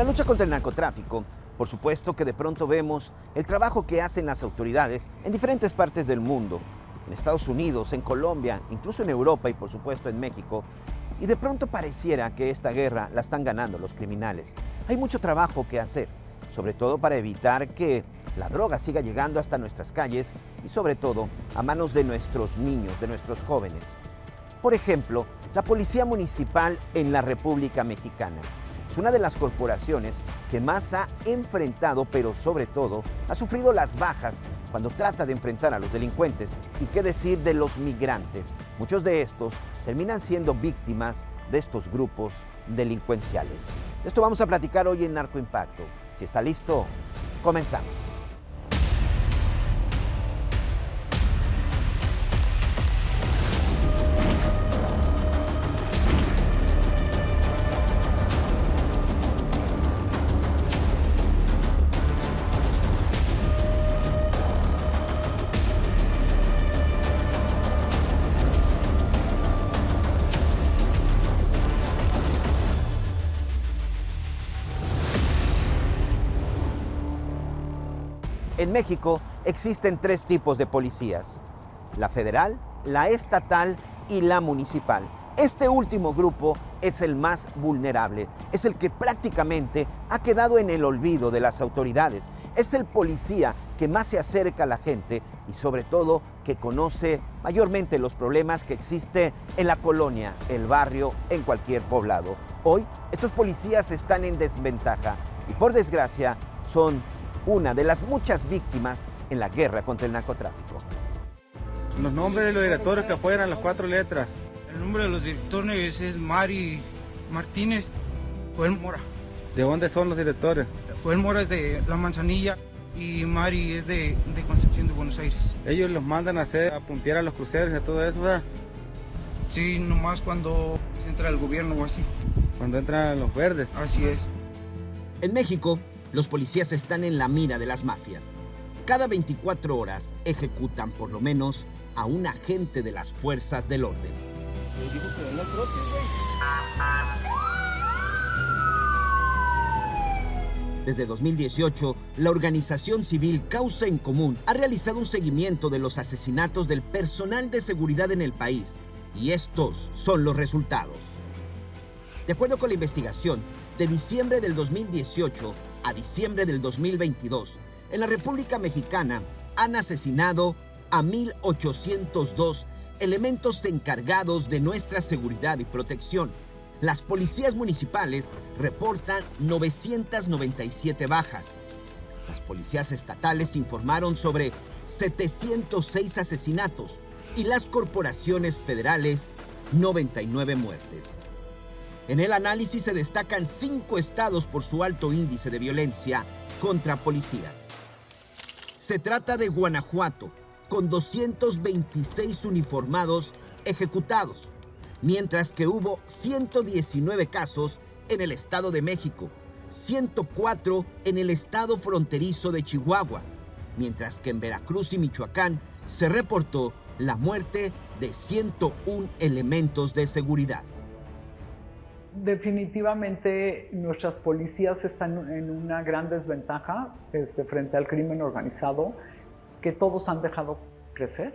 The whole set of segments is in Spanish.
la lucha contra el narcotráfico, por supuesto que de pronto vemos el trabajo que hacen las autoridades en diferentes partes del mundo, en Estados Unidos, en Colombia, incluso en Europa y por supuesto en México, y de pronto pareciera que esta guerra la están ganando los criminales. Hay mucho trabajo que hacer, sobre todo para evitar que la droga siga llegando hasta nuestras calles y sobre todo a manos de nuestros niños, de nuestros jóvenes. Por ejemplo, la Policía Municipal en la República Mexicana es una de las corporaciones que más ha enfrentado, pero sobre todo ha sufrido las bajas cuando trata de enfrentar a los delincuentes. Y qué decir de los migrantes. Muchos de estos terminan siendo víctimas de estos grupos delincuenciales. De esto vamos a platicar hoy en Narcoimpacto. Si está listo, comenzamos. En México existen tres tipos de policías: la federal, la estatal y la municipal. Este último grupo es el más vulnerable, es el que prácticamente ha quedado en el olvido de las autoridades. Es el policía que más se acerca a la gente y sobre todo que conoce mayormente los problemas que existen en la colonia, el barrio, en cualquier poblado. Hoy estos policías están en desventaja y por desgracia son una de las muchas víctimas en la guerra contra el narcotráfico. Los nombres de los directores que apoyan las 4 letras. El nombre de los directores es Mari Martínez, Joel Mora. ¿De dónde son los directores? Joel Mora es de La Manzanilla y Mari es de Concepción de Buenos Aires. Ellos los mandan a puntear a los cruceros y todo eso, ¿verdad? Sí, nomás cuando entra el gobierno o así. Cuando entran los verdes. Así es. En México, los policías están en la mira de las mafias. Cada 24 horas ejecutan por lo menos a un agente de las fuerzas del orden. Desde 2018, la organización civil Causa en Común ha realizado un seguimiento de los asesinatos del personal de seguridad en el país, y estos son los resultados. De acuerdo con la investigación, de diciembre del 2018 a diciembre del 2022, en la República Mexicana han asesinado a 1,802 elementos encargados de nuestra seguridad y protección. Las policías municipales reportan 997 bajas. Las policías estatales informaron sobre 706 asesinatos y las corporaciones federales 99 muertes. En el análisis se destacan 5 estados por su alto índice de violencia contra policías. Se trata de Guanajuato, con 226 uniformados ejecutados, mientras que hubo 119 casos en el Estado de México, 104 en el estado fronterizo de Chihuahua, mientras que en Veracruz y Michoacán se reportó la muerte de 101 elementos de seguridad. Definitivamente nuestras policías están en una gran desventaja frente al crimen organizado, que todos han dejado crecer.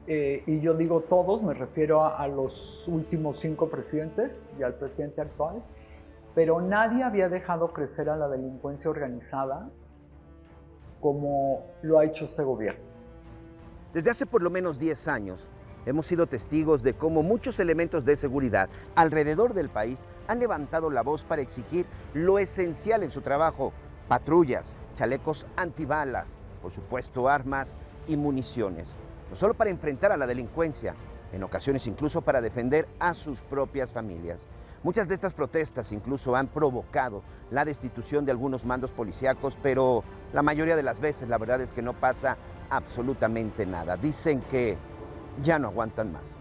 Y yo digo todos, me refiero a los últimos 5 presidentes y al presidente actual, pero nadie había dejado crecer a la delincuencia organizada como lo ha hecho este gobierno. Desde hace por lo menos 10 años, hemos sido testigos de cómo muchos elementos de seguridad alrededor del país han levantado la voz para exigir lo esencial en su trabajo: patrullas, chalecos antibalas, por supuesto armas y municiones, no solo para enfrentar a la delincuencia, en ocasiones incluso para defender a sus propias familias. Muchas de estas protestas incluso han provocado la destitución de algunos mandos policíacos, pero la mayoría de las veces la verdad es que no pasa absolutamente nada. Dicen que ya no aguantan más.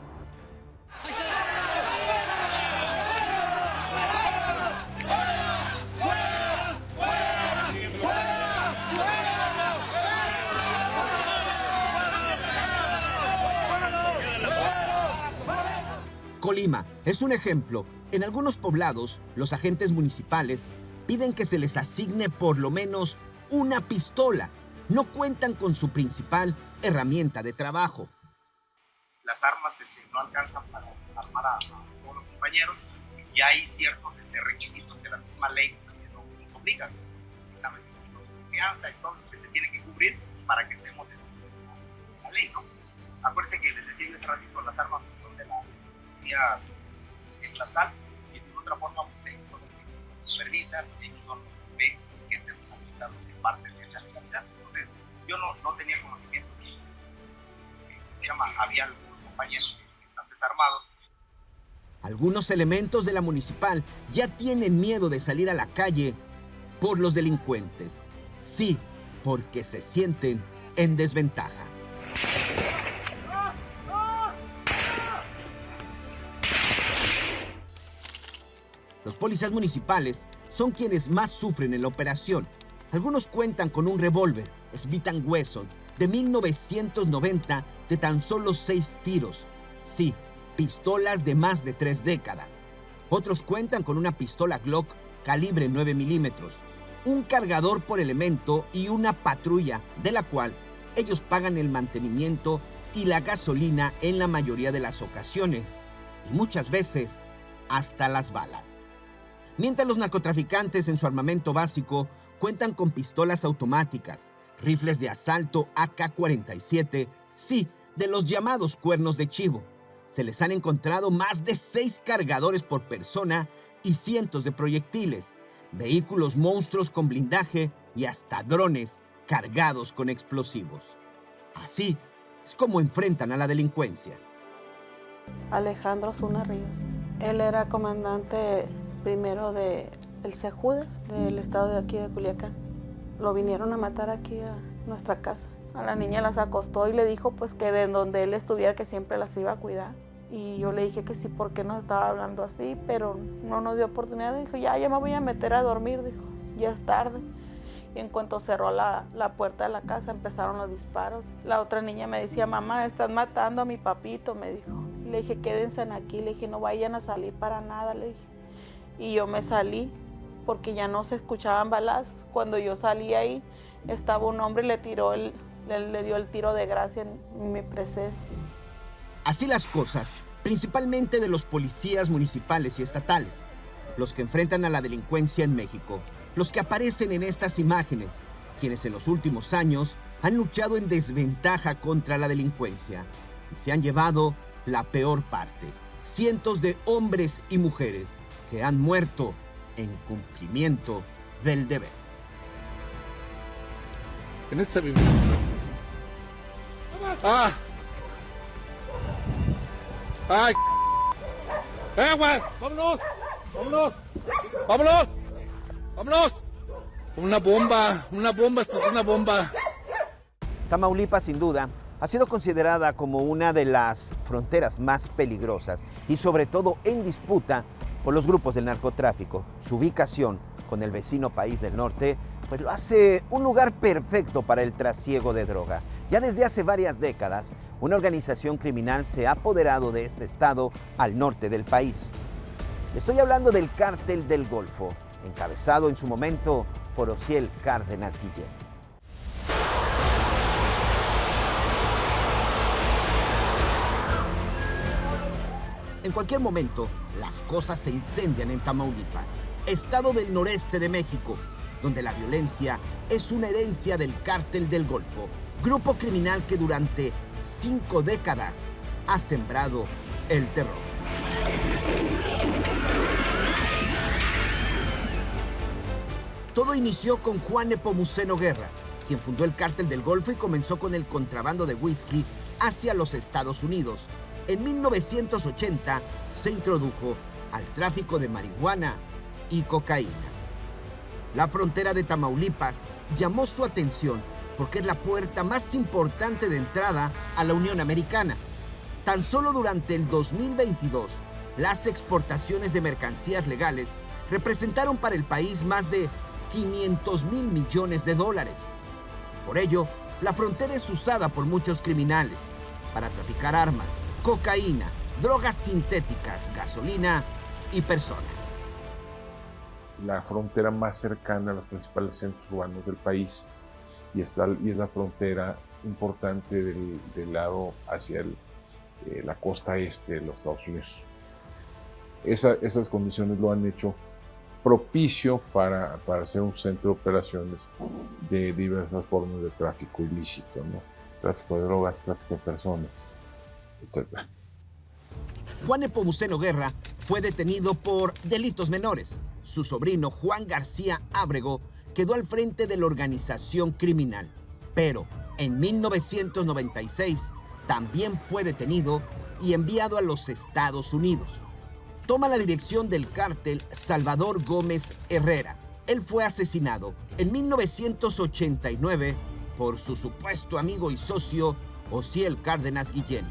Colima es un ejemplo En algunos poblados, los agentes municipales piden que se les asigne por lo menos una pistola. No cuentan con su principal herramienta de trabajo. Las armas no alcanzan para armar a todos los compañeros y hay ciertos requisitos que la misma ley nos obliga, precisamente con confianza y todo eso que se tiene que cubrir para que estemos dentro de la ley, ¿no? Acuérdense que les decía yo hace ratito, las armas son de la policía estatal y de otra forma pues ellos son los que supervisan, ellos son los que ven que estemos aplicando de parte de esa legalidad. Entonces yo no tenía conocimiento que había algunos compañeros que están desarmados. Algunos elementos de la municipal ya tienen miedo de salir a la calle por los delincuentes. Sí, porque se sienten en desventaja. Los policías municipales son quienes más sufren en la operación. Algunos cuentan con un revólver Smith & Wesson de 1990 de tan solo 6 tiros. Sí, pistolas de más de 3 décadas. Otros cuentan con una pistola Glock calibre 9 milímetros, un cargador por elemento y una patrulla de la cual ellos pagan el mantenimiento y la gasolina en la mayoría de las ocasiones, y muchas veces hasta las balas. Mientras los narcotraficantes en su armamento básico cuentan con pistolas automáticas, rifles de asalto AK-47, sí, de los llamados cuernos de chivo. Se les han encontrado más de 6 cargadores por persona y cientos de proyectiles, vehículos monstruos con blindaje y hasta drones cargados con explosivos. Así es como enfrentan a la delincuencia. Alejandro Zuna Ríos. Él era comandante primero del CEJUDES, del estado de aquí de Culiacán. Lo vinieron a matar aquí a nuestra casa. A la niña las acostó y le dijo pues que de donde él estuviera que siempre las iba a cuidar. Y yo le dije que sí, porque no estaba hablando así, pero no nos dio oportunidad. Dijo, ya me voy a meter a dormir, dijo, ya es tarde. Y en cuanto cerró la puerta de la casa, empezaron los disparos. La otra niña me decía, mamá, están matando a mi papito, me dijo. Y le dije, quédense aquí, le dije, no vayan a salir para nada, le dije. Y yo me salí, porque ya no se escuchaban balazos. Cuando yo salí ahí, estaba un hombre y le dio el tiro de gracia en mi presencia. Así las cosas, principalmente de los policías municipales y estatales, los que enfrentan a la delincuencia en México, los que aparecen en estas imágenes, quienes en los últimos años han luchado en desventaja contra la delincuencia y se han llevado la peor parte. Cientos de hombres y mujeres que han muerto en cumplimiento del deber. En esta misma. ¡Ah! ¡Ay! ¡Güey! ¡Vámonos! ¡Vámonos! ¡Vámonos! ¡Vámonos! Una bomba, explotó una bomba. Tamaulipas, sin duda, ha sido considerada como una de las fronteras más peligrosas y sobre todo en disputa por los grupos del narcotráfico. Su ubicación con el vecino país del norte pues lo hace un lugar perfecto para el trasiego de droga. Ya desde hace varias décadas, una organización criminal se ha apoderado de este estado al norte del país. Estoy hablando del Cártel del Golfo, encabezado en su momento por Osiel Cárdenas Guillén. En cualquier momento, las cosas se incendian en Tamaulipas, estado del noreste de México, donde la violencia es una herencia del Cártel del Golfo, grupo criminal que durante 5 décadas ha sembrado el terror. Todo inició con Juan Nepomuceno Guerra, quien fundó el Cártel del Golfo y comenzó con el contrabando de whisky hacia los Estados Unidos. En 1980 se introdujo al tráfico de marihuana y cocaína. La frontera de Tamaulipas llamó su atención porque es la puerta más importante de entrada a la Unión Americana. Tan solo durante el 2022, las exportaciones de mercancías legales representaron para el país más de 500,000 millones de dólares. Por ello, la frontera es usada por muchos criminales para traficar armas, cocaína, drogas sintéticas, gasolina y personas. La frontera más cercana a los principales centros urbanos del país y es la frontera importante del lado hacia la costa este de los Estados Unidos. Esas condiciones lo han hecho propicio para ser un centro de operaciones de diversas formas de tráfico ilícito, ¿no? Tráfico de drogas, tráfico de personas, etc. Juan Nepomuceno Guerra fue detenido por delitos menores. Su sobrino Juan García Ábrego quedó al frente de la organización criminal, pero en 1996 también fue detenido y enviado a los Estados Unidos. Toma la dirección del cártel Salvador Gómez Herrera. Él fue asesinado en 1989 por su supuesto amigo y socio Osiel Cárdenas Guillén,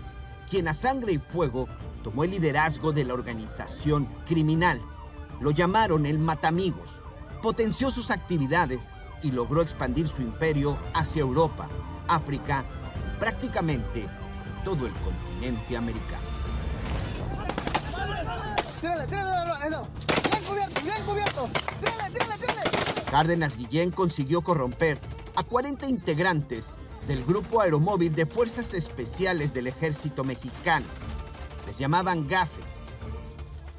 quien a sangre y fuego tomó el liderazgo de la organización criminal. Lo llamaron el Matamigos. Potenció sus actividades y logró expandir su imperio hacia Europa, África, prácticamente todo el continente americano. Tírale, eso. Bien cubierto. Tírale. Cárdenas Guillén consiguió corromper a 40 integrantes del Grupo Aeromóvil de Fuerzas Especiales del Ejército Mexicano. Les llamaban gafes.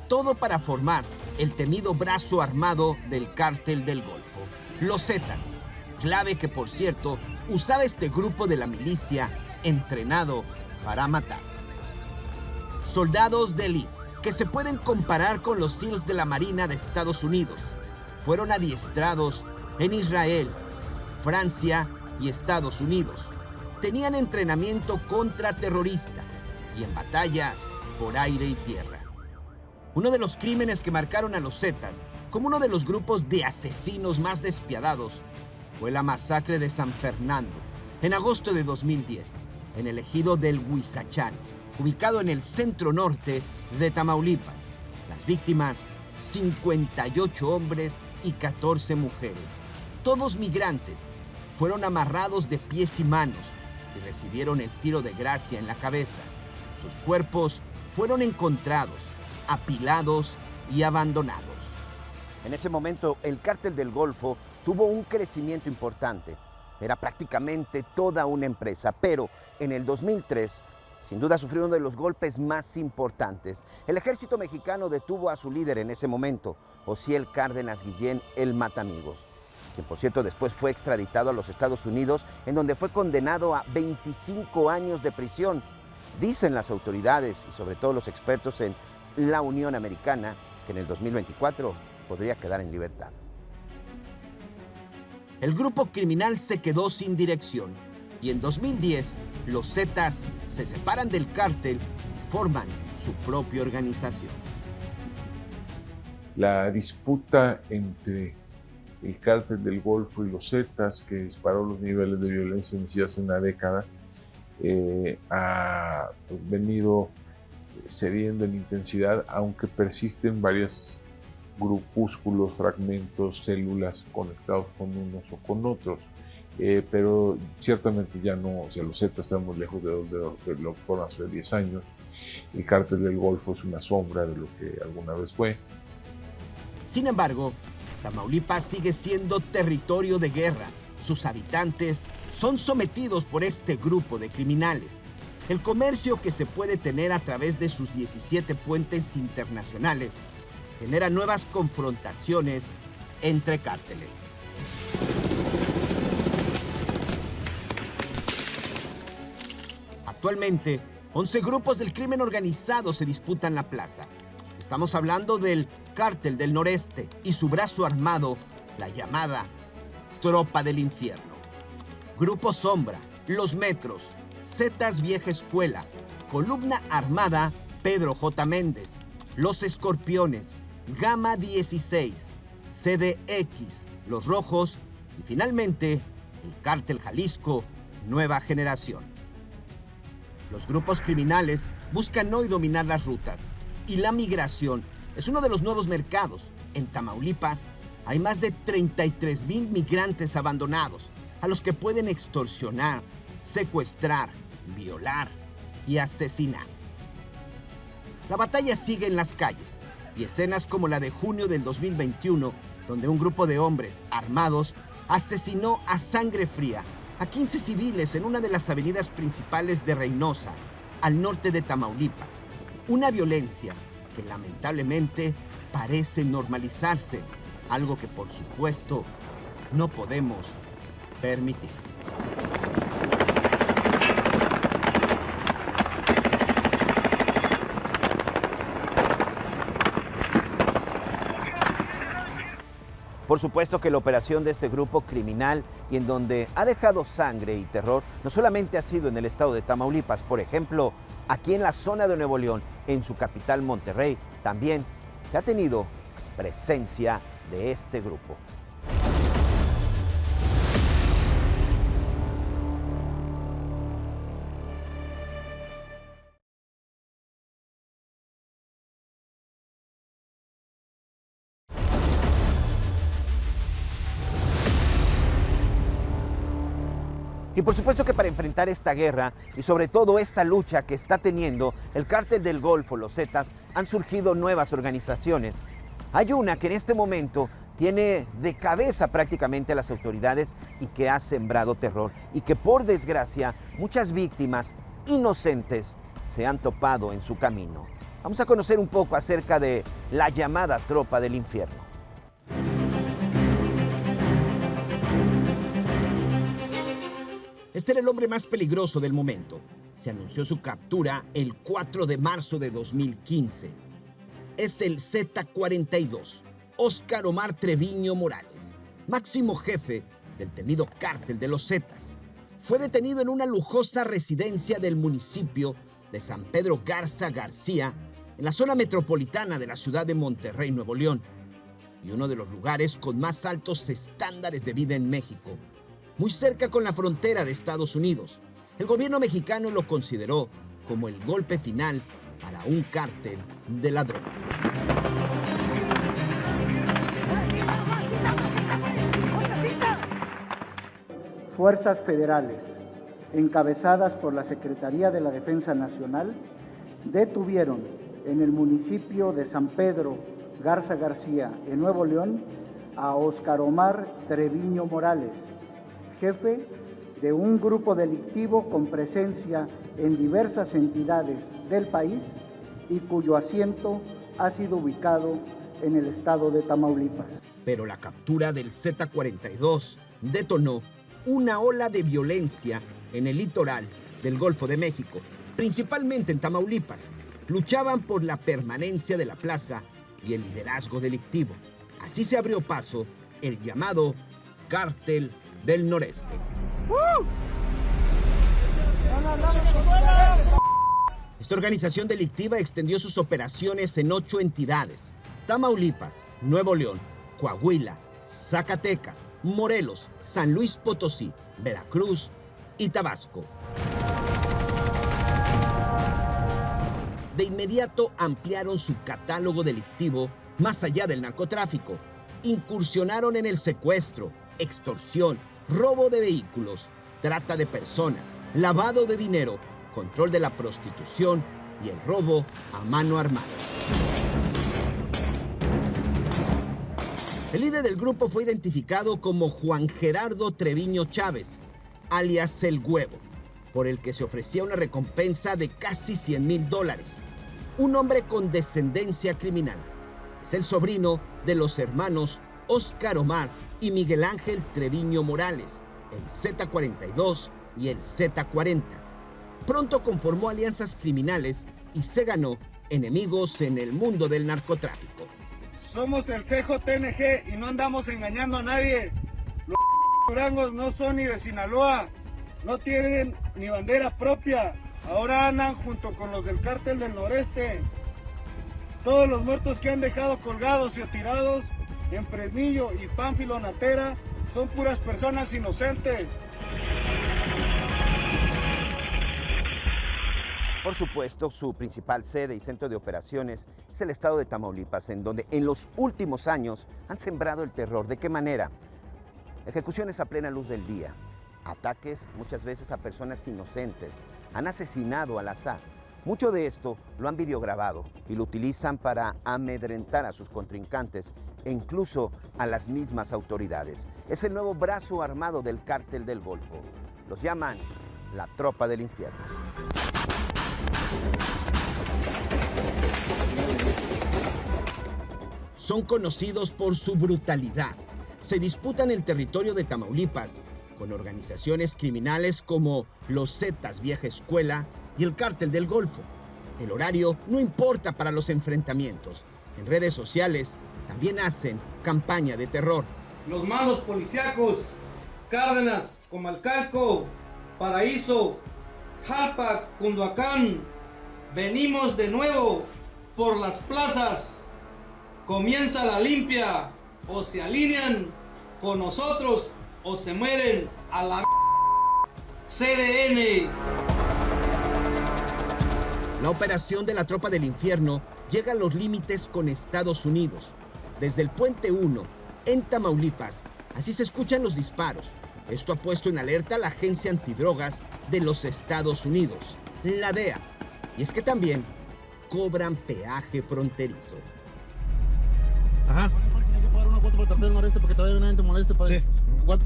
Todo para formar el temido brazo armado del Cártel del Golfo, los Zetas, clave que, por cierto, usaba este grupo de la milicia entrenado para matar. Soldados de élite que se pueden comparar con los SEALs de la Marina de Estados Unidos, fueron adiestrados en Israel, Francia y Estados Unidos. Tenían entrenamiento contraterrorista y en batallas por aire y tierra. Uno de los crímenes que marcaron a los Zetas como uno de los grupos de asesinos más despiadados fue la masacre de San Fernando en agosto de 2010 en el ejido del Huizachán, ubicado en el centro norte de Tamaulipas. Las víctimas, 58 hombres y 14 mujeres, todos migrantes, fueron amarrados de pies y manos y recibieron el tiro de gracia en la cabeza. Sus cuerpos fueron encontrados, apilados y abandonados. En ese momento, el Cártel del Golfo tuvo un crecimiento importante. Era prácticamente toda una empresa, pero en el 2003, sin duda sufrió uno de los golpes más importantes. El ejército mexicano detuvo a su líder en ese momento, Osiel Cárdenas Guillén, el Matamigos, quien por cierto después fue extraditado a los Estados Unidos, en donde fue condenado a 25 años de prisión. Dicen las autoridades y sobre todo los expertos en la Unión Americana que en el 2024 podría quedar en libertad. El grupo criminal se quedó sin dirección y en 2010 los Zetas se separan del cártel y forman su propia organización. La disputa entre el Cártel del Golfo y los Zetas, que disparó los niveles de violencia iniciados hace una década, ha venido cediendo en intensidad, aunque persisten varios grupúsculos, fragmentos, células conectados con unos o con otros. Pero ciertamente ya no, o sea, los Zetas están muy lejos de lo que fueron hace 10 años. El Cártel del Golfo es una sombra de lo que alguna vez fue. Sin embargo, Tamaulipas sigue siendo territorio de guerra. Sus habitantes son sometidos por este grupo de criminales. El comercio que se puede tener a través de sus 17 puentes internacionales genera nuevas confrontaciones entre cárteles. Actualmente, 11 grupos del crimen organizado se disputan la plaza. Estamos hablando del Cártel del Noreste y su brazo armado, la llamada Tropa del Infierno. Grupo Sombra, Los Metros, Zetas Vieja Escuela, Columna Armada, Pedro J. Méndez, Los Escorpiones, Gama 16, CDX, Los Rojos y finalmente el Cártel Jalisco, Nueva Generación. Los grupos criminales buscan hoy dominar las rutas y la migración es uno de los nuevos mercados. En Tamaulipas hay más de 33,000 migrantes abandonados a los que pueden extorsionar, secuestrar, violar y asesinar. La batalla sigue en las calles. y escenas como la de junio del 2021, donde un grupo de hombres armados asesinó a sangre fría a 15 civiles en una de las avenidas principales de Reynosa, al norte de Tamaulipas. Una violencia que lamentablemente parece normalizarse, algo que por supuesto no podemos permitir. Por supuesto que la operación de este grupo criminal y en donde ha dejado sangre y terror no solamente ha sido en el estado de Tamaulipas, por ejemplo, aquí en la zona de Nuevo León, en su capital Monterrey, también se ha tenido presencia de este grupo. Y por supuesto que para enfrentar esta guerra y sobre todo esta lucha que está teniendo el Cártel del Golfo, los Zetas, han surgido nuevas organizaciones. Hay una que en este momento tiene de cabeza prácticamente a las autoridades y que ha sembrado terror y que por desgracia muchas víctimas inocentes se han topado en su camino. Vamos a conocer un poco acerca de la llamada Tropa del Infierno. Este era el hombre más peligroso del momento. Se anunció su captura el 4 de marzo de 2015. Es el Z-42, Óscar Omar Treviño Morales, máximo jefe del temido Cártel de los Zetas. Fue detenido en una lujosa residencia del municipio de San Pedro Garza García, en la zona metropolitana de la ciudad de Monterrey, Nuevo León, y uno de los lugares con más altos estándares de vida en México, muy cerca con la frontera de Estados Unidos. El gobierno mexicano lo consideró como el golpe final para un cártel de la droga. Fuerzas federales, encabezadas por la Secretaría de la Defensa Nacional, detuvieron en el municipio de San Pedro Garza García, en Nuevo León, a Óscar Omar Treviño Morales, jefe de un grupo delictivo con presencia en diversas entidades del país y cuyo asiento ha sido ubicado en el estado de Tamaulipas. Pero la captura del Z-42 detonó una ola de violencia en el litoral del Golfo de México, principalmente en Tamaulipas. Luchaban por la permanencia de la plaza y el liderazgo delictivo. Así se abrió paso el llamado Cártel del Noreste. Esta organización delictiva extendió sus operaciones en 8 entidades: Tamaulipas, Nuevo León, Coahuila, Zacatecas, Morelos, San Luis Potosí, Veracruz y Tabasco. De inmediato ampliaron su catálogo delictivo más allá del narcotráfico. Incursionaron en el secuestro, extorsión, robo de vehículos, trata de personas, lavado de dinero, control de la prostitución y el robo a mano armada. El líder del grupo fue identificado como Juan Gerardo Treviño Chávez, alias El Huevo, por el que se ofrecía una recompensa de casi $100,000. Un hombre con descendencia criminal. Es el sobrino de los hermanos Óscar Omar y Miguel Ángel Treviño Morales, el Z-42 y el Z-40. Pronto conformó alianzas criminales y se ganó enemigos en el mundo del narcotráfico. Somos el CJNG y no andamos engañando a nadie. Los durangos no son ni de Sinaloa, no tienen ni bandera propia. Ahora andan junto con los del Cártel del Noreste. Todos los muertos que han dejado colgados y tirados en Fresnillo y Pánfilo Natera son puras personas inocentes. Por supuesto, su principal sede y centro de operaciones es el estado de Tamaulipas, en donde en los últimos años han sembrado el terror. ¿De qué manera? Ejecuciones a plena luz del día, ataques muchas veces a personas inocentes, han asesinado al azar. Mucho de esto lo han videograbado y lo utilizan para amedrentar a sus contrincantes e incluso a las mismas autoridades. Es el nuevo brazo armado del Cártel del Golfo. Los llaman la Tropa del Infierno. Son conocidos por su brutalidad. Se disputan el territorio de Tamaulipas con organizaciones criminales como los Zetas Vieja Escuela y el Cártel del Golfo. El horario no importa para los enfrentamientos. En redes sociales también hacen campaña de terror. Los malos policíacos, Cárdenas, Comalcalco, Paraíso, Jalpa, Cunduacán, venimos de nuevo por las plazas. Comienza la limpia, o se alinean con nosotros o se mueren a la CDN. La operación de la Tropa del Infierno llega a los límites con Estados Unidos. Desde el Puente 1, en Tamaulipas, así se escuchan los disparos. Esto ha puesto en alerta a la Agencia Antidrogas de los Estados Unidos, la DEA. Y es que también cobran peaje fronterizo. Ajá. Hay que pagar una cuota por el cartel noreste porque todavía nadie te moleste, padre. Sí.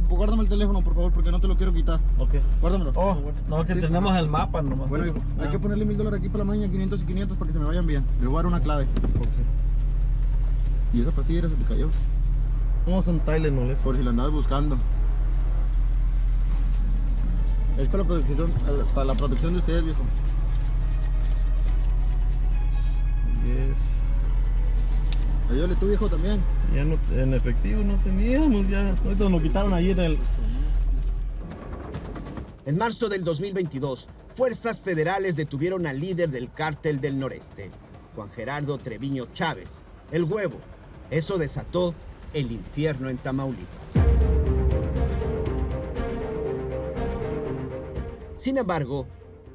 Guárdame el teléfono, por favor, porque no te lo quiero quitar. Ok. Guárdamelo. Oh, no, que tenemos el mapa nomás. Bueno, hijo, hay que ponerle $1000 aquí para la mañana, 500 y 500 para que se me vayan bien. Le voy a dar una clave. Ok. ¿Y esa pastilla se te cayó? No, son Tyler, no les. Por si la andabas buscando. Es para la protección de ustedes, viejo. Yes. Ayúdale tú, viejo, también. Ya no, en efectivo no teníamos, ya. Ahorita nos quitaron ahí en el... En marzo del 2022, fuerzas federales detuvieron al líder del Cártel del Noreste, Juan Gerardo Treviño Chávez, el Huevo. Eso desató el infierno en Tamaulipas. Sin embargo,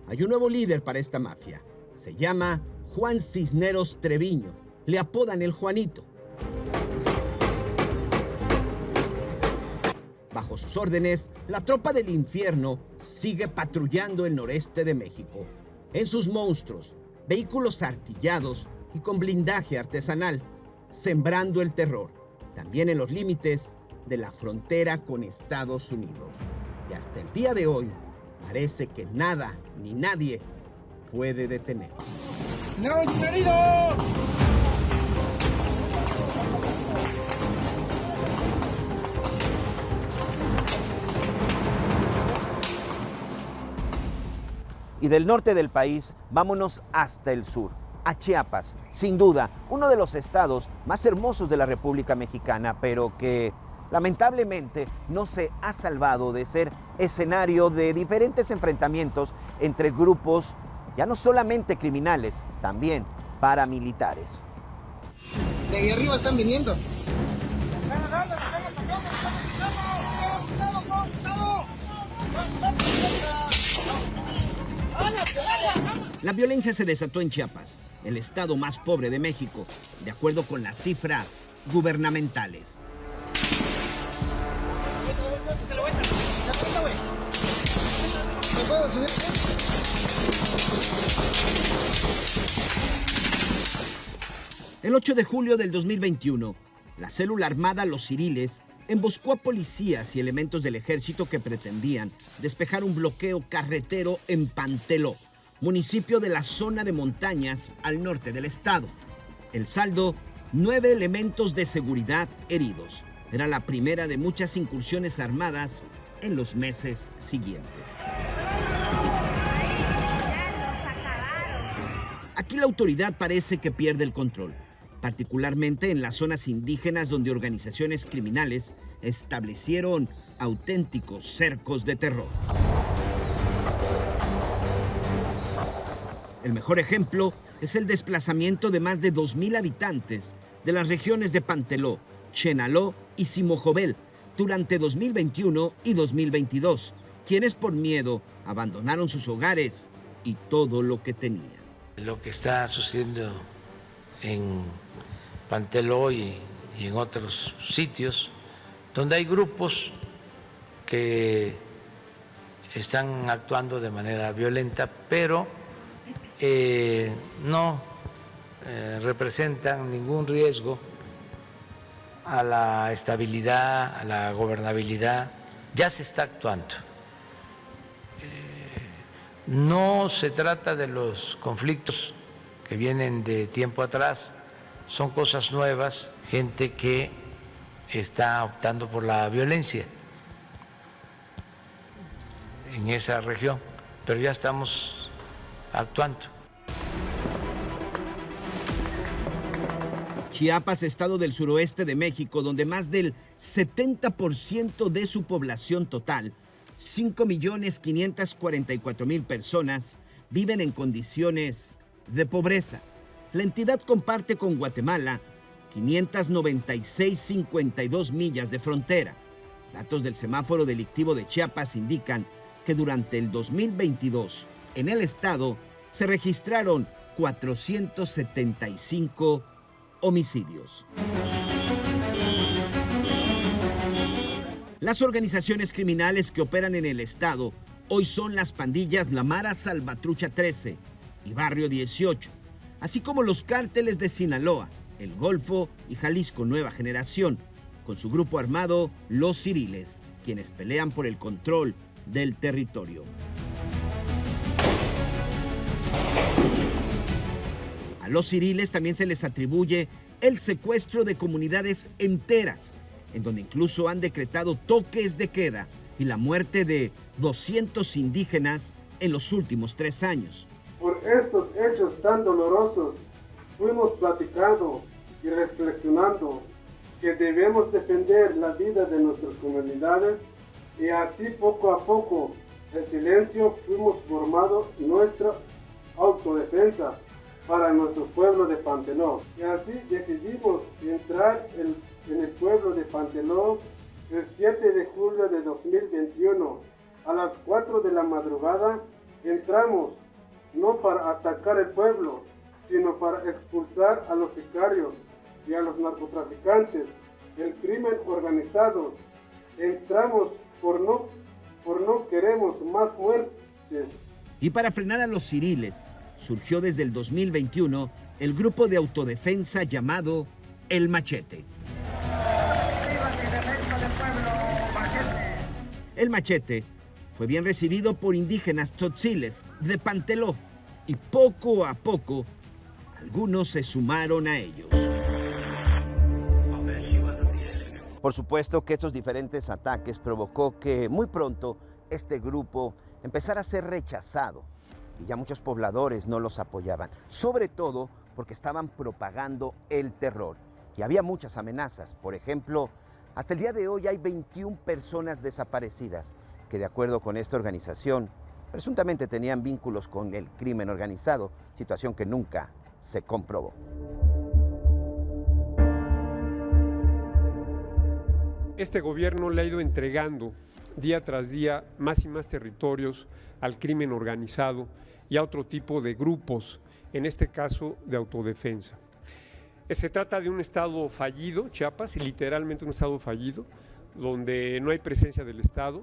hay un nuevo líder para esta mafia. Se llama Juan Cisneros Treviño. Le apodan el Juanito. Bajo sus órdenes, la Tropa del Infierno sigue patrullando el noreste de México. En sus monstruos, vehículos artillados y con blindaje artesanal, sembrando el terror, también en los límites de la frontera con Estados Unidos. Y hasta el día de hoy, parece que nada ni nadie puede detenerlos. ¡Tenemos un herido! Y del norte del país, vámonos hasta el sur, a Chiapas. Sin duda, uno de los estados más hermosos de la República Mexicana, pero que lamentablemente no se ha salvado de ser escenario de diferentes enfrentamientos entre grupos ya no solamente criminales, también paramilitares. De ahí arriba están viniendo. La violencia se desató en Chiapas, el estado más pobre de México, de acuerdo con las cifras gubernamentales. El 8 de julio del 2021, la célula armada Los Ciriles emboscó a policías y elementos del ejército que pretendían despejar un bloqueo carretero en Panteló, municipio de la zona de montañas al norte del estado. El saldo, 9 elementos de seguridad heridos. Era la primera de muchas incursiones armadas en los meses siguientes. Aquí la autoridad parece que pierde el control, particularmente en las zonas indígenas donde organizaciones criminales establecieron auténticos cercos de terror. El mejor ejemplo es el desplazamiento de más de 2,000 habitantes de las regiones de Panteló, Chenaló y Simojovel durante 2021 y 2022, quienes por miedo abandonaron sus hogares y todo lo que tenían. Lo que está sucediendo en Panteló y en otros sitios donde hay grupos que están actuando de manera violenta, pero no representan ningún riesgo a la estabilidad, a la gobernabilidad. Ya se está actuando. No se trata de los conflictos que vienen de tiempo atrás, son cosas nuevas, gente que está optando por la violencia en esa región, pero ya estamos actuando. Chiapas, estado del suroeste de México, donde más del 70% de su población total, 5.544.000 personas, viven en condiciones de pobreza. La entidad comparte con Guatemala 596,52 millas de frontera. Datos del semáforo delictivo de Chiapas indican que durante el 2022 en el estado se registraron 475 homicidios. Las organizaciones criminales que operan en el estado hoy son las pandillas La Mara Salvatrucha 13 y Barrio 18, así como los cárteles de Sinaloa, El Golfo y Jalisco Nueva Generación, con su grupo armado Los Ciriles, quienes pelean por el control del territorio. A los Ciriles también se les atribuye el secuestro de comunidades enteras, en donde incluso han decretado toques de queda y la muerte de 200 indígenas en los últimos 3 años. Por estos hechos tan dolorosos, fuimos platicando y reflexionando que debemos defender la vida de nuestras comunidades y así poco a poco, en silencio, fuimos formando nuestra autodefensa para nuestro pueblo de Panteló. Y así decidimos entrar en el pueblo de Panteló el 7 de julio de 2021. A las 4 de la madrugada entramos, no para atacar el pueblo, sino para expulsar a los sicarios y a los narcotraficantes, el crimen organizado. Entramos por no queremos más muertes. Y para frenar a los Ciriles, surgió desde el 2021 el grupo de autodefensa llamado El Machete. El Machete fue bien recibido por indígenas tzotziles de Panteló y poco a poco algunos se sumaron a ellos. Por supuesto que estos diferentes ataques provocó que muy pronto este grupo empezara a ser rechazado y ya muchos pobladores no los apoyaban, sobre todo porque estaban propagando el terror y había muchas amenazas. Por ejemplo, hasta el día de hoy hay 21 personas desaparecidas que, de acuerdo con esta organización, presuntamente tenían vínculos con el crimen organizado, situación que nunca se comprobó. Este gobierno le ha ido entregando día tras día más y más territorios al crimen organizado y a otro tipo de grupos, en este caso de autodefensa. Se trata de un estado fallido, Chiapas, y literalmente un estado fallido, donde no hay presencia del Estado,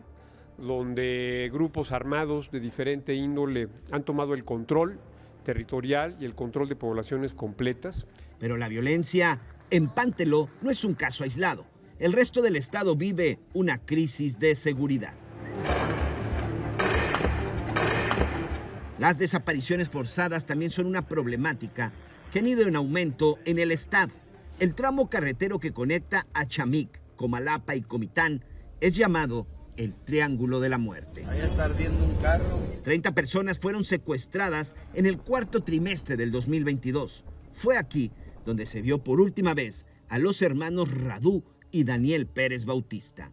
donde grupos armados de diferente índole han tomado el control territorial y el control de poblaciones completas. Pero la violencia en Panteló no es un caso aislado. El resto del estado vive una crisis de seguridad. Las desapariciones forzadas también son una problemática que han ido en aumento en el estado. El tramo carretero que conecta a Chamic, Comalapa y Comitán es llamado el Triángulo de la Muerte. Ahí está ardiendo un carro. 30 personas fueron secuestradas en el cuarto trimestre del 2022. Fue aquí donde se vio por última vez a los hermanos Radú y Daniel Pérez Bautista.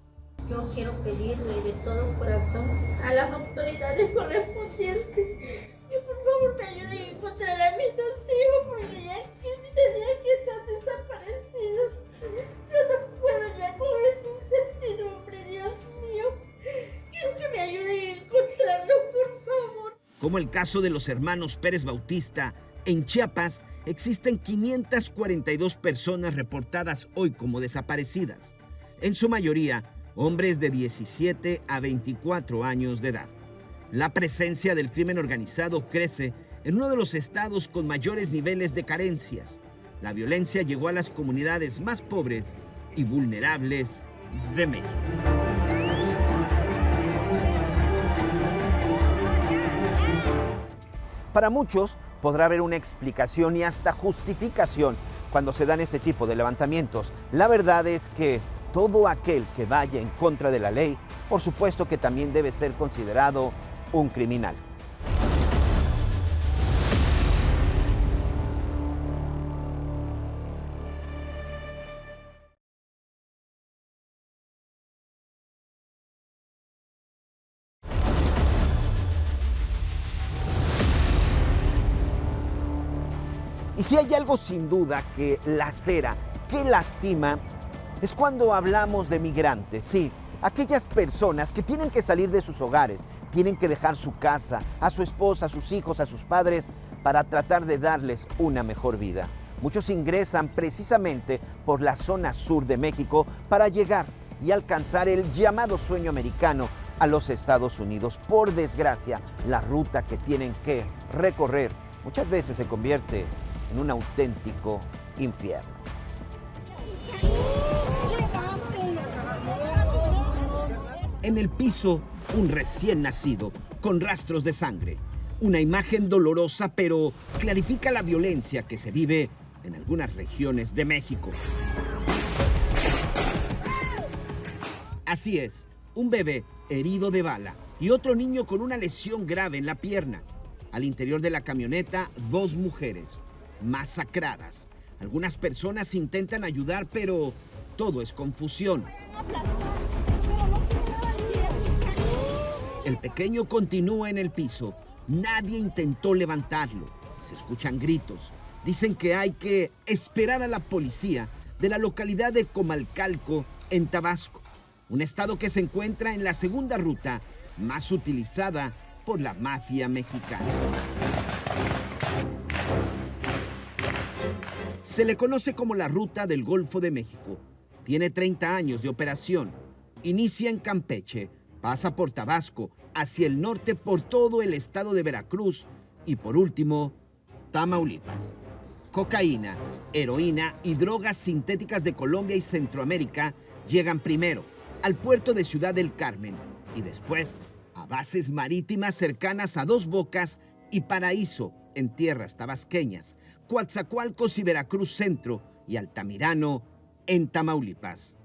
Yo quiero pedirle de todo corazón a las autoridades correspondientes que por favor me ayuden a encontrar a mis 2 hijos porque ya 15 días que están desaparecidos. Yo no puedo ya con esta incertidumbre, Dios mío. Quiero que me ayuden a encontrarlos, por favor. Como el caso de los hermanos Pérez Bautista, en Chiapas existen 542 personas reportadas hoy como desaparecidas. En su mayoría, hombres de 17 a 24 años de edad. La presencia del crimen organizado crece en uno de los estados con mayores niveles de carencias. La violencia llegó a las comunidades más pobres y vulnerables de México. Para muchos podrá haber una explicación y hasta justificación cuando se dan este tipo de levantamientos. La verdad es que todo aquel que vaya en contra de la ley, por supuesto que también debe ser considerado un criminal. Y si hay algo sin duda que lacera, que lastima, es cuando hablamos de migrantes, sí, aquellas personas que tienen que salir de sus hogares, tienen que dejar su casa, a su esposa, a sus hijos, a sus padres, para tratar de darles una mejor vida. Muchos ingresan precisamente por la zona sur de México para llegar y alcanzar el llamado sueño americano a los Estados Unidos. Por desgracia, la ruta que tienen que recorrer muchas veces se convierte en un auténtico infierno. En el piso, un recién nacido con rastros de sangre. Una imagen dolorosa, pero clarifica la violencia que se vive en algunas regiones de México. Así es, un bebé herido de bala y otro niño con una lesión grave en la pierna. Al interior de la camioneta, 2 mujeres masacradas. Algunas personas intentan ayudar, pero todo es confusión. El pequeño continúa en el piso. Nadie intentó levantarlo. Se escuchan gritos. Dicen que hay que esperar a la policía de la localidad de Comalcalco, en Tabasco, un estado que se encuentra en la segunda ruta más utilizada por la mafia mexicana. Se le conoce como la Ruta del Golfo de México. Tiene 30 años de operación. Inicia en Campeche, pasa por Tabasco, hacia el norte por todo el estado de Veracruz y por último, Tamaulipas. Cocaína, heroína y drogas sintéticas de Colombia y Centroamérica llegan primero al puerto de Ciudad del Carmen y después a bases marítimas cercanas a Dos Bocas y Paraíso en tierras tabasqueñas, Coatzacoalcos y Veracruz Centro y Altamirano en Tamaulipas.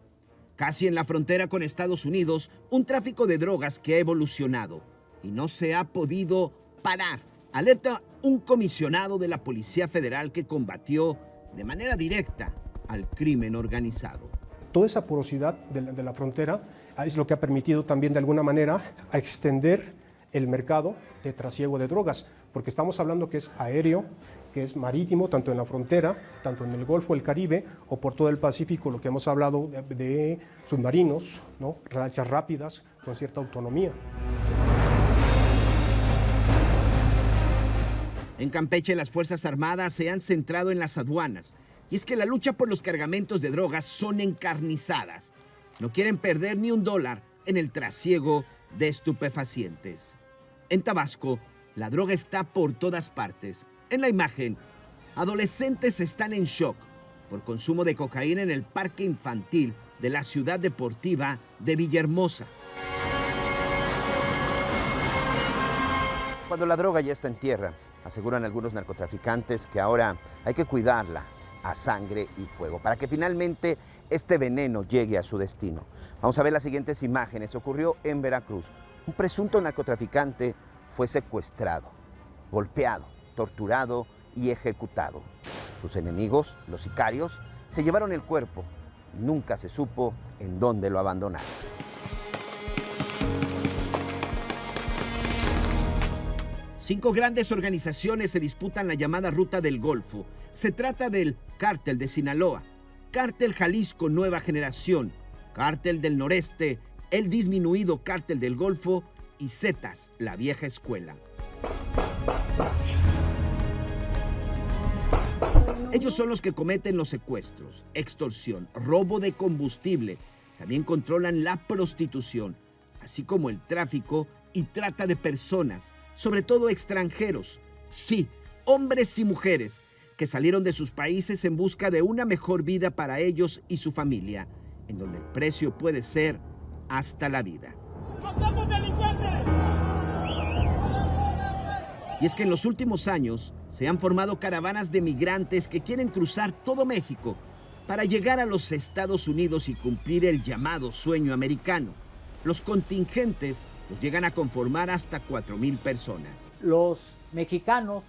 Casi en la frontera con Estados Unidos, un tráfico de drogas que ha evolucionado y no se ha podido parar. Alerta un comisionado de la Policía Federal que combatió de manera directa al crimen organizado. Toda esa porosidad de la frontera es lo que ha permitido también de alguna manera a extender el mercado de trasiego de drogas, porque estamos hablando que es aéreo, que es marítimo, tanto en la frontera, tanto en el Golfo, el Caribe o por todo el Pacífico, lo que hemos hablado de submarinos, ¿no? Lanchas rápidas con cierta autonomía. En Campeche las Fuerzas Armadas se han centrado en las aduanas, y es que la lucha por los cargamentos de drogas son encarnizadas. No quieren perder ni un dólar en el trasiego de estupefacientes. En Tabasco, la droga está por todas partes. En la imagen, adolescentes están en shock por consumo de cocaína en el parque infantil de la ciudad deportiva de Villahermosa. Cuando la droga ya está en tierra, aseguran algunos narcotraficantes que ahora hay que cuidarla a sangre y fuego para que finalmente este veneno llegue a su destino. Vamos a ver las siguientes imágenes. Ocurrió en Veracruz. Un presunto narcotraficante fue secuestrado, golpeado, torturado y ejecutado. Sus enemigos, los sicarios, se llevaron el cuerpo y nunca se supo en dónde lo abandonaron. Cinco grandes organizaciones se disputan la llamada Ruta del Golfo. Se trata del Cártel de Sinaloa, Cártel Jalisco Nueva Generación, Cártel del Noreste, el disminuido Cártel del Golfo y Zetas, la vieja escuela. Ellos son los que cometen los secuestros, extorsión, robo de combustible. También controlan la prostitución, así como el tráfico y trata de personas, sobre todo extranjeros. Sí, hombres y mujeres que salieron de sus países en busca de una mejor vida para ellos y su familia, en donde el precio puede ser hasta la vida. ¡No somos delincuentes! Y es que en los últimos años se han formado caravanas de migrantes que quieren cruzar todo México para llegar a los Estados Unidos y cumplir el llamado sueño americano. Los contingentes los llegan a conformar hasta 4,000 personas. Los mexicanos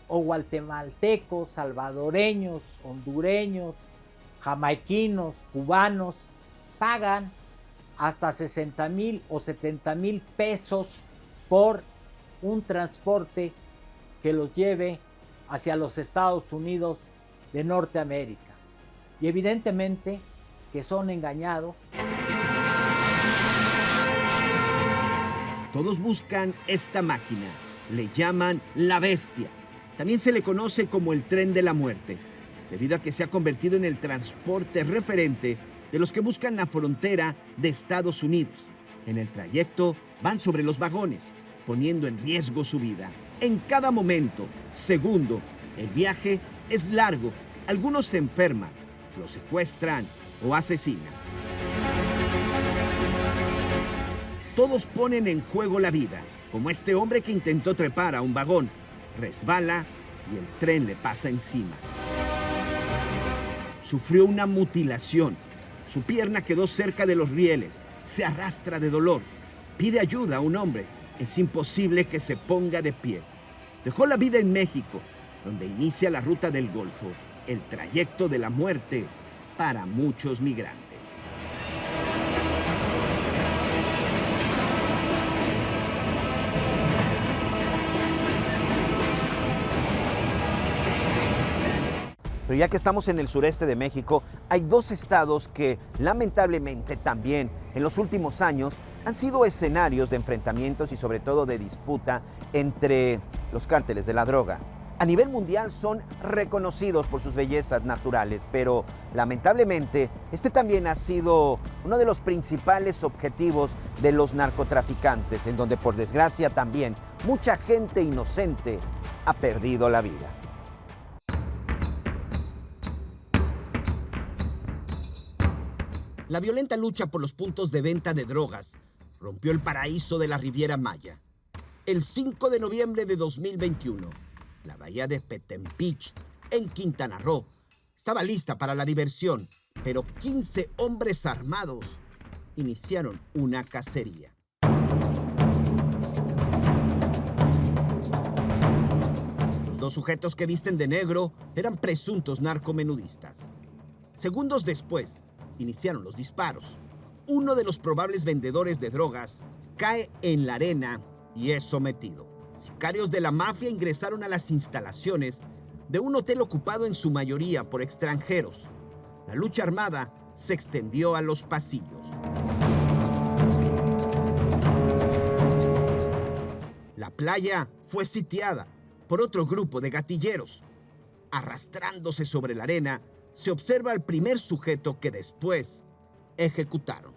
o guatemaltecos, salvadoreños, hondureños, jamaiquinos, cubanos, pagan hasta 60,000 o 70,000 pesos por un transporte que los lleve hacia los Estados Unidos de Norteamérica. Y evidentemente que son engañados. Todos buscan esta máquina, le llaman la bestia. También se le conoce como el tren de la muerte, debido a que se ha convertido en el transporte referente de los que buscan la frontera de Estados Unidos. En el trayecto van sobre los vagones, poniendo en riesgo su vida. En cada momento, segundo, el viaje es largo. Algunos se enferman, los secuestran o asesinan. Todos ponen en juego la vida, como este hombre que intentó trepar a un vagón, resbala y el tren le pasa encima. Sufrió una mutilación. Su pierna quedó cerca de los rieles. Se arrastra de dolor. Pide ayuda a un hombre. Es imposible que se ponga de pie. Dejó la vida en México, donde inicia la ruta del Golfo, el trayecto de la muerte para muchos migrantes. Pero ya que estamos en el sureste de México, hay dos estados que lamentablemente también en los últimos años han sido escenarios de enfrentamientos y sobre todo de disputa entre los cárteles de la droga. A nivel mundial son reconocidos por sus bellezas naturales, pero lamentablemente este también ha sido uno de los principales objetivos de los narcotraficantes, en donde por desgracia también mucha gente inocente ha perdido la vida. La violenta lucha por los puntos de venta de drogas rompió el paraíso de la Riviera Maya. El 5 de noviembre de 2021, la bahía de Petempich, en Quintana Roo, estaba lista para la diversión, pero 15 hombres armados iniciaron una cacería. Los dos sujetos que visten de negro eran presuntos narcomenudistas. Segundos después, iniciaron los disparos. Uno de los probables vendedores de drogas cae en la arena y es sometido. Sicarios de la mafia ingresaron a las instalaciones de un hotel ocupado en su mayoría por extranjeros. La lucha armada se extendió a los pasillos. La playa fue sitiada por otro grupo de gatilleros. Arrastrándose sobre la arena, se observa al primer sujeto que después ejecutaron.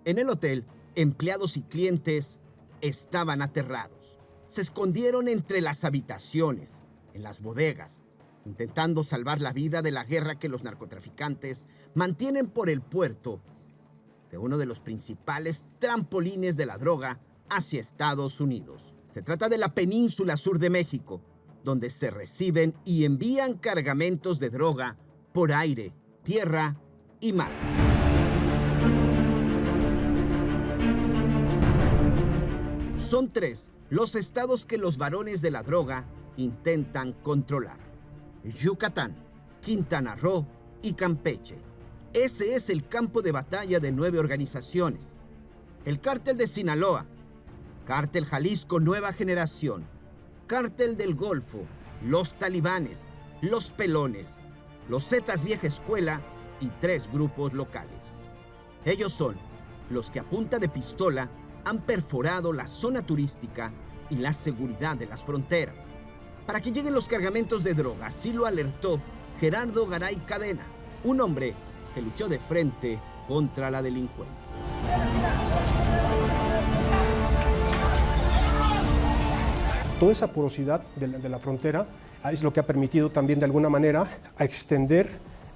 En el hotel, empleados y clientes estaban aterrados. Se escondieron entre las habitaciones, en las bodegas, intentando salvar la vida de la guerra que los narcotraficantes mantienen por el puerto de uno de los principales trampolines de la droga hacia Estados Unidos. Se trata de la península sur de México, donde se reciben y envían cargamentos de droga por aire, tierra y mar. Son 3 los estados que los varones de la droga intentan controlar: Yucatán, Quintana Roo y Campeche. Ese es el campo de batalla de 9 organizaciones: el Cártel de Sinaloa, Cártel Jalisco Nueva Generación, Cártel del Golfo, los Talibanes, los Pelones, los Zetas Vieja Escuela y 3 grupos locales. Ellos son los que a punta de pistola han perforado la zona turística y la seguridad de las fronteras para que lleguen los cargamentos de droga. Así lo alertó Gerardo Garay Cadena, un hombre que luchó de frente contra la delincuencia. Toda esa porosidad de la frontera es lo que ha permitido también de alguna manera a extender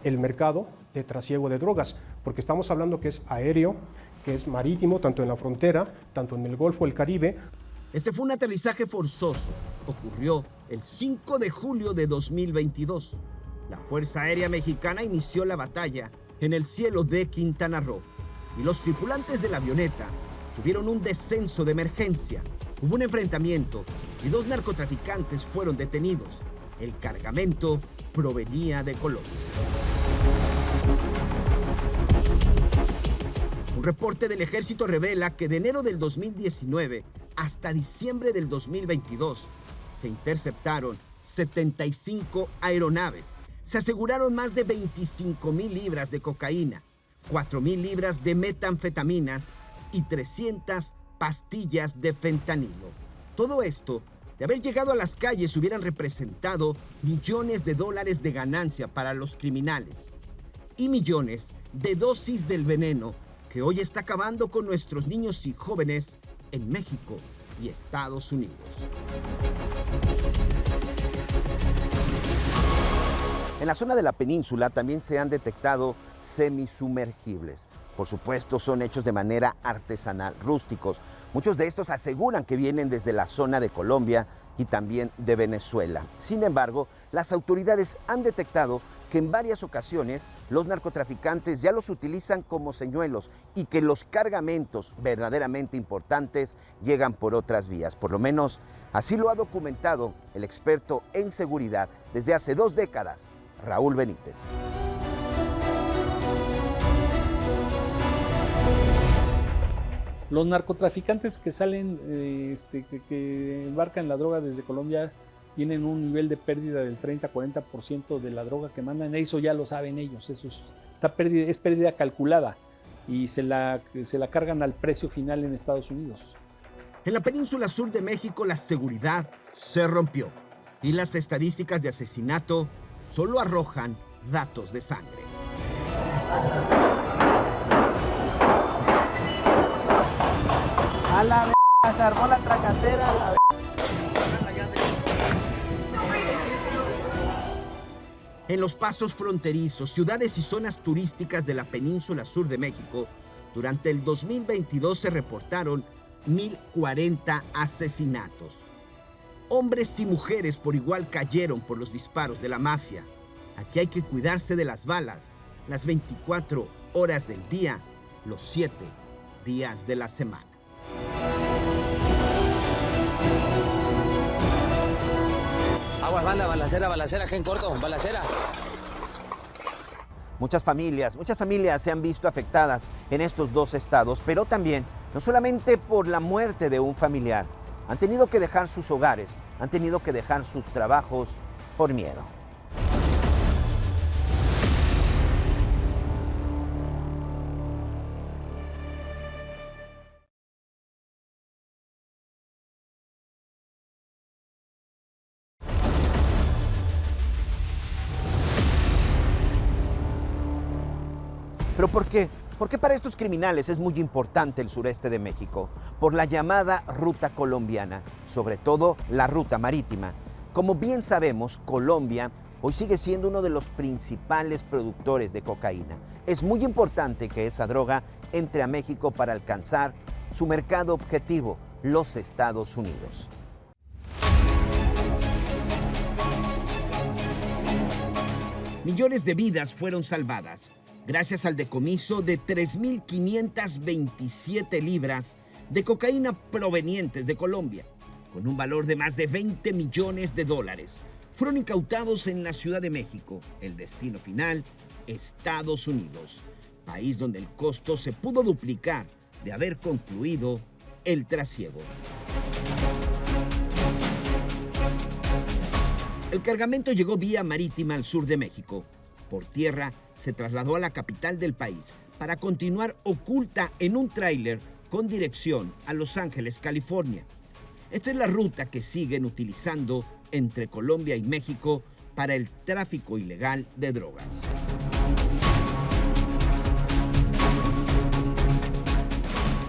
el mercado de trasiego de drogas, porque estamos hablando que es aéreo, que es marítimo, tanto en la frontera, tanto en el Golfo del Caribe. Este fue un aterrizaje forzoso. Ocurrió el 5 de julio de 2022. La Fuerza Aérea Mexicana inició la batalla en el cielo de Quintana Roo y los tripulantes de la avioneta tuvieron un descenso de emergencia. Hubo un enfrentamiento y 2 narcotraficantes fueron detenidos. El cargamento provenía de Colombia. Un reporte del ejército revela que de enero del 2019 hasta diciembre del 2022 se interceptaron 75 aeronaves. Se aseguraron más de 25,000 libras de cocaína, 4,000 libras de metanfetaminas y 300 pastillas de fentanilo. Todo esto, de haber llegado a las calles, hubieran representado millones de dólares de ganancia para los criminales y millones de dosis del veneno que hoy está acabando con nuestros niños y jóvenes en México y Estados Unidos. En la zona de la península también se han detectado semisumergibles. Por supuesto, son hechos de manera artesanal, rústicos. Muchos de estos aseguran que vienen desde la zona de Colombia y también de Venezuela. Sin embargo, las autoridades han detectado que en varias ocasiones los narcotraficantes ya los utilizan como señuelos y que los cargamentos verdaderamente importantes llegan por otras vías. Por lo menos así lo ha documentado el experto en seguridad desde hace 2 décadas, Raúl Benítez. Los narcotraficantes que salen, que embarcan la droga desde Colombia, tienen un nivel de pérdida del 30-40% de la droga que mandan. Eso ya lo saben ellos. Esta pérdida es pérdida calculada y se la cargan al precio final en Estados Unidos. En la península sur de México la seguridad se rompió y las estadísticas de asesinato solo arrojan datos de sangre. A la se armó la tracatera. En los pasos fronterizos, ciudades y zonas turísticas de la península sur de México, durante el 2022 se reportaron 1,040 asesinatos. Hombres y mujeres por igual cayeron por los disparos de la mafia. Aquí hay que cuidarse de las balas, las 24 horas del día, los 7 días de la semana. Aguas, banda, balacera, acá en corto, balacera. Muchas familias se han visto afectadas en estos 2 estados, pero también, no solamente por la muerte de un familiar, han tenido que dejar sus hogares, han tenido que dejar sus trabajos por miedo. ¿Pero por qué? Porque para estos criminales es muy importante el sureste de México, por la llamada ruta colombiana, sobre todo la ruta marítima. Como bien sabemos, Colombia hoy sigue siendo uno de los principales productores de cocaína. Es muy importante que esa droga entre a México para alcanzar su mercado objetivo, los Estados Unidos. Millones de vidas fueron salvadas gracias al decomiso de 3,527 libras de cocaína provenientes de Colombia, con un valor de más de 20 millones de dólares. Fueron incautados en la Ciudad de México, el destino final, Estados Unidos, país donde el costo se pudo duplicar de haber concluido el trasiego. El cargamento llegó vía marítima al sur de México. Por tierra se trasladó a la capital del país para continuar oculta en un tráiler con dirección a Los Ángeles, California. Esta es la ruta que siguen utilizando entre Colombia y México para el tráfico ilegal de drogas.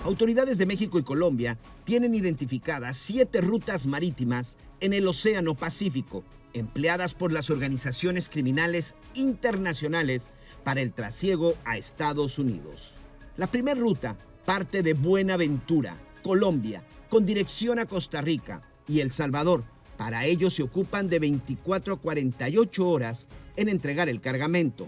Autoridades de México y Colombia tienen identificadas 7 rutas marítimas en el Océano Pacífico, empleadas por las organizaciones criminales internacionales para el trasiego a Estados Unidos. La primera ruta parte de Buenaventura, Colombia, con dirección a Costa Rica y El Salvador. Para ello se ocupan de 24 a 48 horas en entregar el cargamento.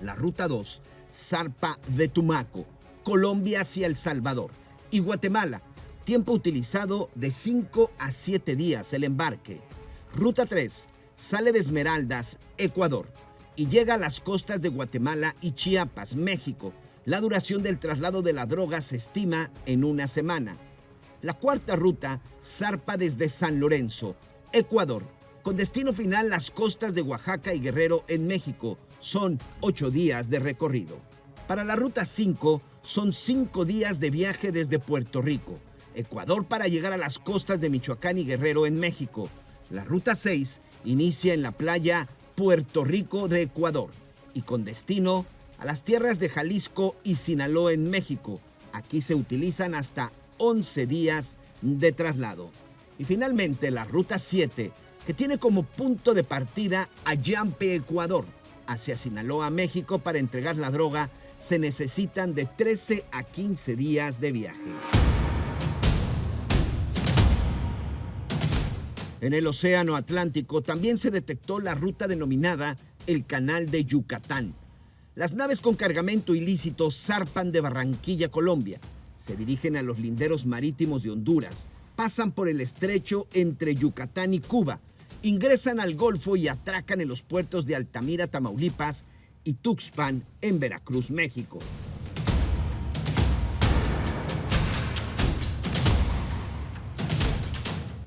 La ruta 2 zarpa de Tumaco, Colombia hacia El Salvador y Guatemala. Tiempo utilizado de 5 a 7 días el embarque. Ruta 3 sale de Esmeraldas, Ecuador, y llega a las costas de Guatemala y Chiapas, México. La duración del traslado de la droga se estima en 1 semana. La cuarta ruta zarpa desde San Lorenzo, Ecuador, con destino final las costas de Oaxaca y Guerrero en México. Son 8 días de recorrido. Para la ruta 5 son 5 días de viaje desde Puerto Rico, Ecuador, para llegar a las costas de Michoacán y Guerrero en México. La ruta 6 inicia en la playa Puerto Rico de Ecuador y con destino a las tierras de Jalisco y Sinaloa en México. Aquí se utilizan hasta 11 días de traslado. Y finalmente la ruta 7, que tiene como punto de partida a Yampe, Ecuador, hacia Sinaloa, México. Para entregar la droga se necesitan de 13 a 15 días de viaje. En el Océano Atlántico también se detectó la ruta denominada el Canal de Yucatán. Las naves con cargamento ilícito zarpan de Barranquilla, Colombia. Se dirigen a los linderos marítimos de Honduras, pasan por el estrecho entre Yucatán y Cuba, ingresan al Golfo y atracan en los puertos de Altamira, Tamaulipas, y Tuxpan, en Veracruz, México.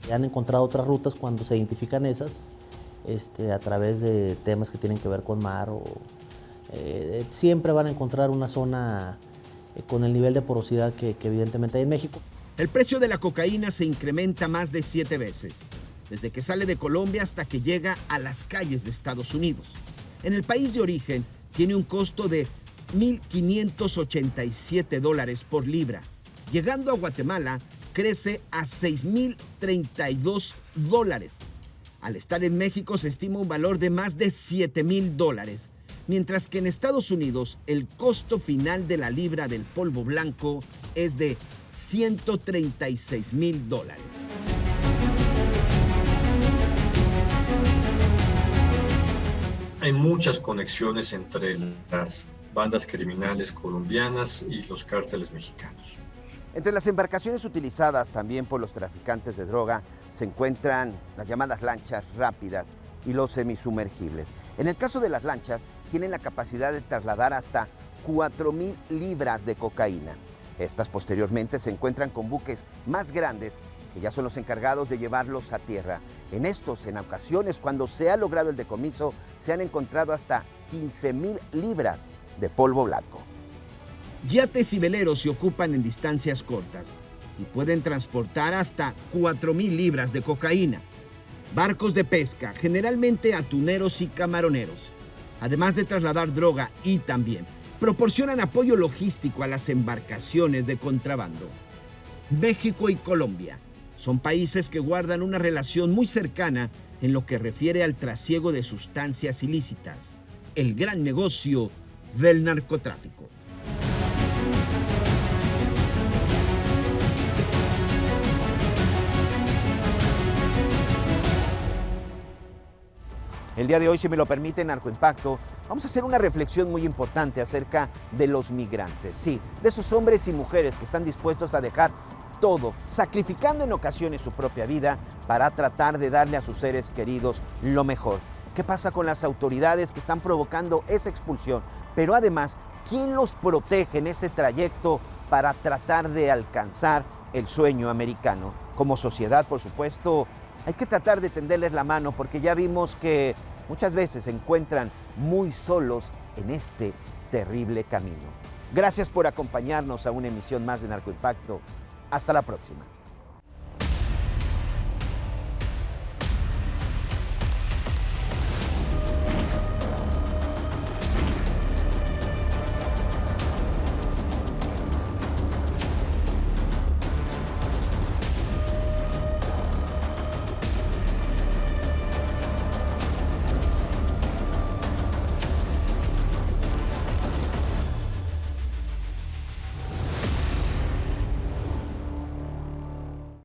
Se han encontrado otras rutas cuando se identifican esas, a través de temas que tienen que ver con mar, o siempre van a encontrar una zona con el nivel de porosidad que evidentemente hay en México. El precio de la cocaína se incrementa más de 7 veces, desde que sale de Colombia hasta que llega a las calles de Estados Unidos. En el país de origen tiene un costo de $1,587 por libra. Llegando a Guatemala, crece a $6,032. Al estar en México se estima un valor de más de $7,000, mientras que en Estados Unidos el costo final de la libra del polvo blanco es de $136,000. Hay muchas conexiones entre las bandas criminales colombianas y los cárteles mexicanos. Entre las embarcaciones utilizadas también por los traficantes de droga se encuentran las llamadas lanchas rápidas y los semisumergibles. En el caso de las lanchas, tienen la capacidad de trasladar hasta 4,000 libras de cocaína. Estas posteriormente se encuentran con buques más grandes que ya son los encargados de llevarlos a tierra. En estos, en ocasiones, cuando se ha logrado el decomiso, se han encontrado hasta 15,000 libras de polvo blanco. Yates y veleros se ocupan en distancias cortas y pueden transportar hasta 4,000 libras de cocaína. Barcos de pesca, generalmente atuneros y camaroneros, además de trasladar droga y también proporcionan apoyo logístico a las embarcaciones de contrabando. México y Colombia son países que guardan una relación muy cercana en lo que refiere al trasiego de sustancias ilícitas, el gran negocio del narcotráfico. El día de hoy, si me lo permite, Narcoimpacto, vamos a hacer una reflexión muy importante acerca de los migrantes. Sí, de esos hombres y mujeres que están dispuestos a dejar todo, sacrificando en ocasiones su propia vida para tratar de darle a sus seres queridos lo mejor. ¿Qué pasa con las autoridades que están provocando esa expulsión? Pero además, ¿quién los protege en ese trayecto para tratar de alcanzar el sueño americano? Como sociedad, por supuesto, hay que tratar de tenderles la mano, porque ya vimos que muchas veces se encuentran muy solos en este terrible camino. Gracias por acompañarnos a una emisión más de Narcoimpacto. Hasta la próxima.